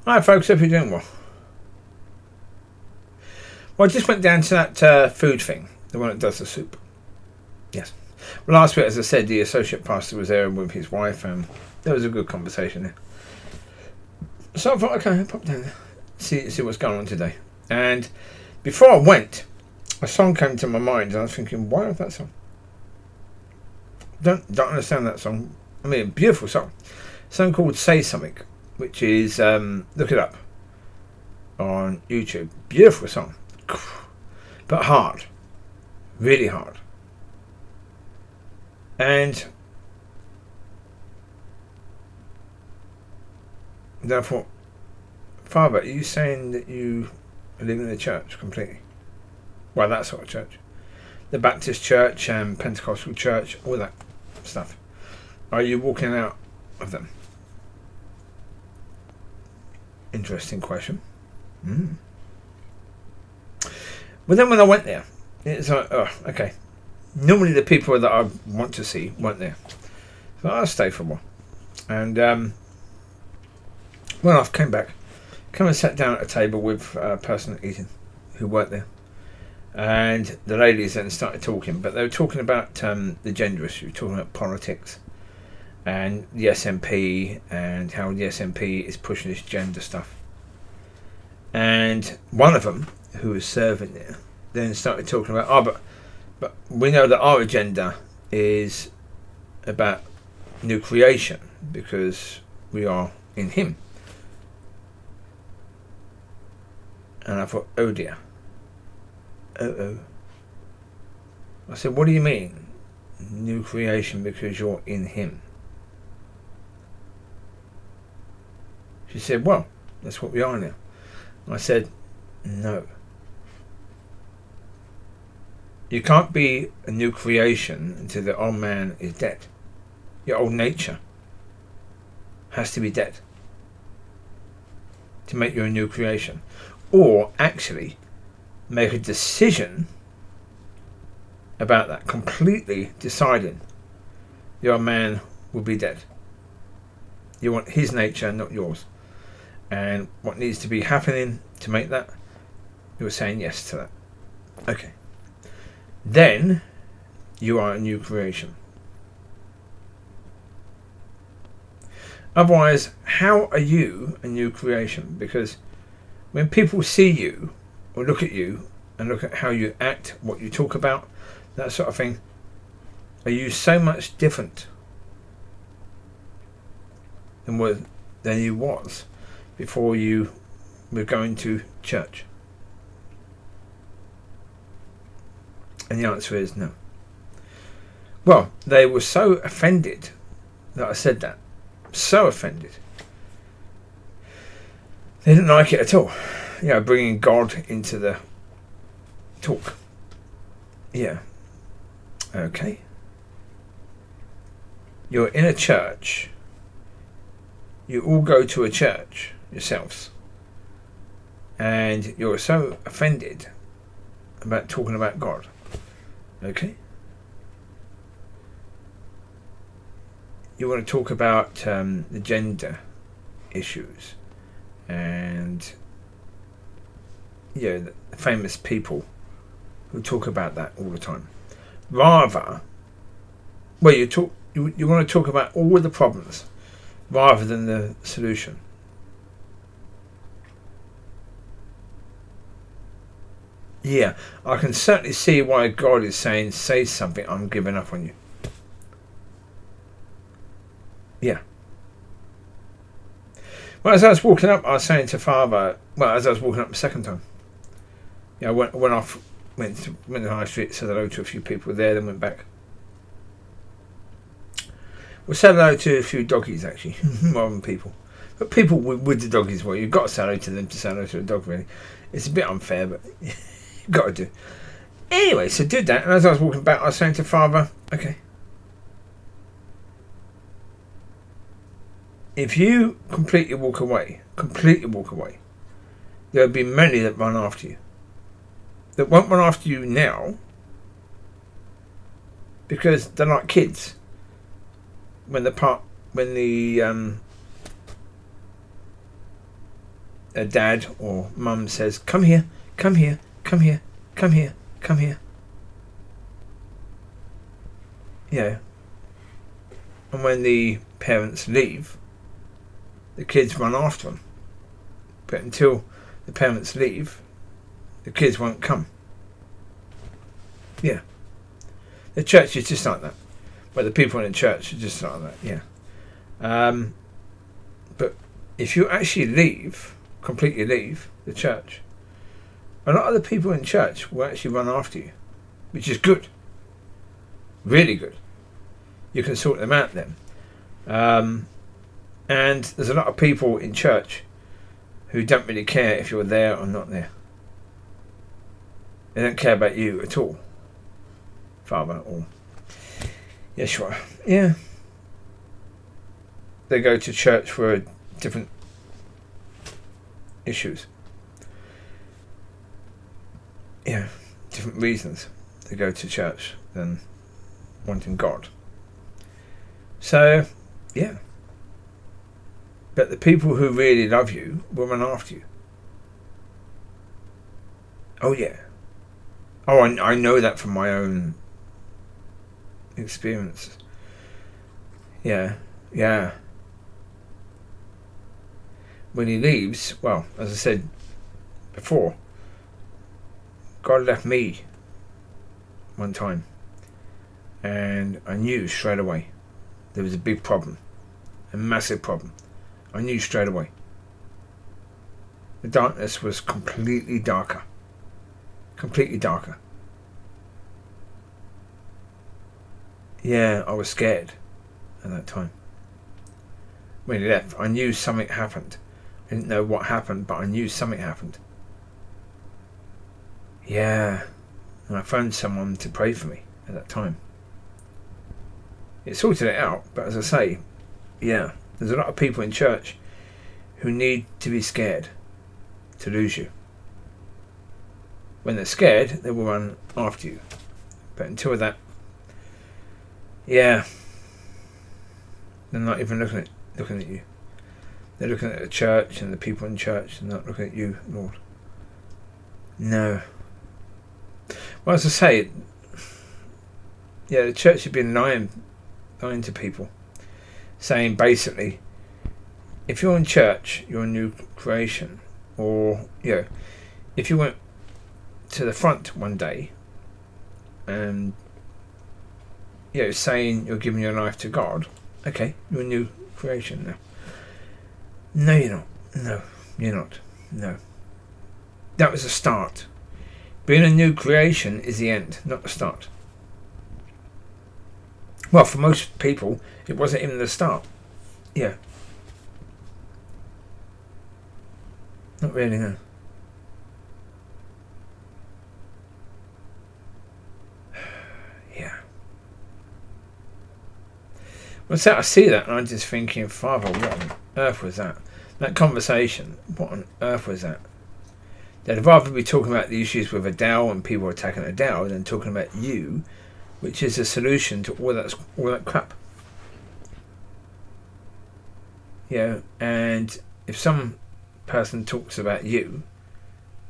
Hi folks, hope you're doing well. Well, I just went down to that food thing, the one that does the soup. Yes. Well, last week, as I said, the associate pastor was there with his wife, and there was a good conversation there. So I thought, okay, I'll pop down there, see what's going on today. And before I went, a song came to my mind, and I was thinking, why was that song? Don't understand that song. I mean, a beautiful song. A song called Say Something, which is, look it up on YouTube. Beautiful song. But hard. Really hard. And then I thought, Father, are you saying that you are leaving the church completely? Well, that sort of church. The Baptist church and Pentecostal church, all that stuff. Are you walking out of them? Interesting question. But then when I went there, it's like, oh, okay. Normally the people that I want to see weren't there. So I'll stay for a while. And when I came back, and sat down at a table with a person eating who weren't there. And the ladies then started talking, but they were talking about the gender issue, talking about politics and the SNP and how the SNP is pushing this gender stuff. And one of them, who was serving there, then started talking about, but we know that our agenda is about new creation because we are in Him. And I thought, oh dear. I said, what do you mean? New creation because you're in Him? She said, well, that's what we are now. I said, no. You can't be a new creation until the old man is dead. Your old nature has to be dead to make you a new creation. Or actually make a decision about that, completely deciding the old man will be dead. You want his nature, not yours. And what needs to be happening to make that? You're saying yes to that. Okay. Then you are a new creation. Otherwise, how are you a new creation? Because when people see you or look at you and look at how you act, what you talk about, that sort of thing, are you so much different than you was before you were going to church? And the answer is no. Well, they were so offended that I said that. So offended. They didn't like it at all. You know, bringing God into the talk. Yeah. Okay. You're in a church. You all go to a church yourselves. And you're so offended about talking about God. Okay. You want to talk about the gender issues. And the famous people who talk about that all the time. Rather, well, you want to talk about all the problems rather than the solution. Yeah, I can certainly see why God is saying, say something, I'm giving up on you. Yeah. Well, as I was walking up, I was saying to Father, as I was walking up the second time, I went to the high street, said hello to a few people there, then went back. We said hello to a few doggies, actually, more than people. But people with the doggies, well, you've got to say hello to them to say hello to a dog, really. It's a bit unfair, but you've got to do. Anyway, so did that, and as I was walking back, I was saying to Father, okay, if you completely walk away, there'll be many that run after you. That won't run after you now because they're like kids. When the a dad or mum says, come here, come here, come here, come here, come here. Yeah. And when the parents leave, the kids run after them. But until the parents leave, the kids won't come. Yeah. The church is just like that. But the people in the church are just like that, yeah. But if you actually completely leave the church, a lot of the people in church will actually run after you, which is good. Really good. You can sort them out then. And there's a lot of people in church who don't really care if you're there or not there. They don't care about you at all. Father or Yeshua. Yeah. They go to church for different issues. Yeah. Different reasons they go to church than wanting God. So, yeah. But the people who really love you will run after you. Oh, yeah. Oh, I know that from my own experience. Yeah, yeah. When he leaves, well, as I said before, God left me one time. And I knew straight away there was a big problem. A massive problem. I knew straight away. The darkness was completely darker. Completely darker. Yeah, I was scared at that time. When he left, I knew something happened. I didn't know what happened, but I knew something happened. Yeah. And I phoned someone to pray for me at that time. It sorted it out, but as I say, yeah, there's a lot of people in church who need to be scared to lose you. When they're scared, they will run after you. But until that, yeah, they're not even looking at you. They're looking at the church and the people in church and not looking at you, Lord. No. Well, as I say, yeah, the church has been lying to people, saying basically, if you're in church, you're a new creation. Or, if you went to the front one day and, saying you're giving your life to God, okay, you're a new creation now. No, you're not. No, you're not. No. That was the start. Being a new creation is the end, not the start. Well, for most people, it wasn't even the start. Yeah. Not really, no. Yeah. Well, so I see that and I'm just thinking, Father, what on earth was that? That conversation, what on earth was that? They'd rather be talking about the issues with Adele and people attacking Adele than talking about you, which is a solution to all that crap. Yeah, and if some person talks about you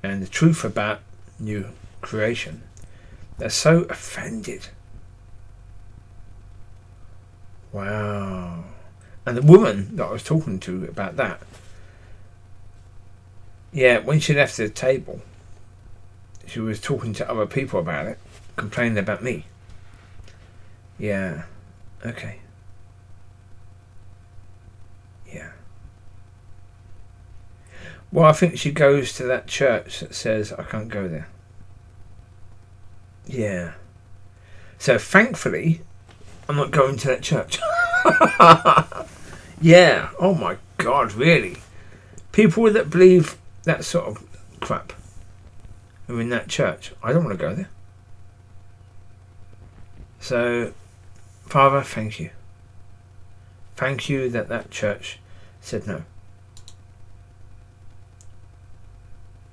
and the truth about new creation, they're so offended. Wow. And the woman that I was talking to about that, yeah, when she left the table, she was talking to other people about it, complaining about me. Yeah. Okay. Yeah. Well, I think she goes to that church that says I can't go there. Yeah. So thankfully, I'm not going to that church. Yeah. Oh my God, really? People that believe that sort of crap are in that church. I don't want to go there. So, Father, thank you. Thank you that church said no.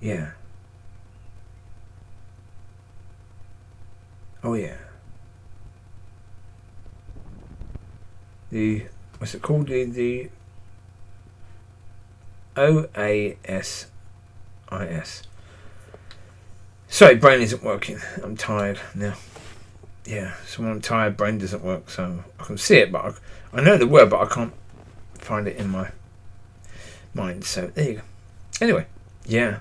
Yeah. Oh yeah. What's it called? The Oasis. Sorry, brain isn't working. I'm tired now. Yeah, so when I'm tired, brain doesn't work. So I can see it, but I know the word, but I can't find it in my mind. So there you go. Anyway, yeah.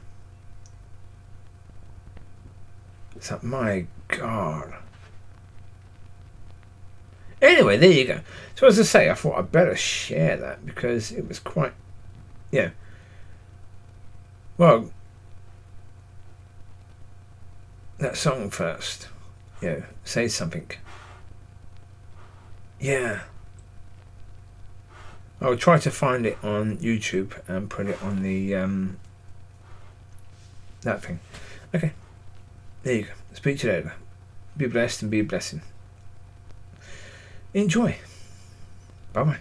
So my God. Anyway, there you go. So as I say, I thought I'd better share that because it was quite, yeah. Well, that song first, says something. Yeah. I'll try to find it on YouTube and put it on the that thing. Okay. There you go. Speak to you later. Be blessed and be a blessing. Enjoy. Bye bye.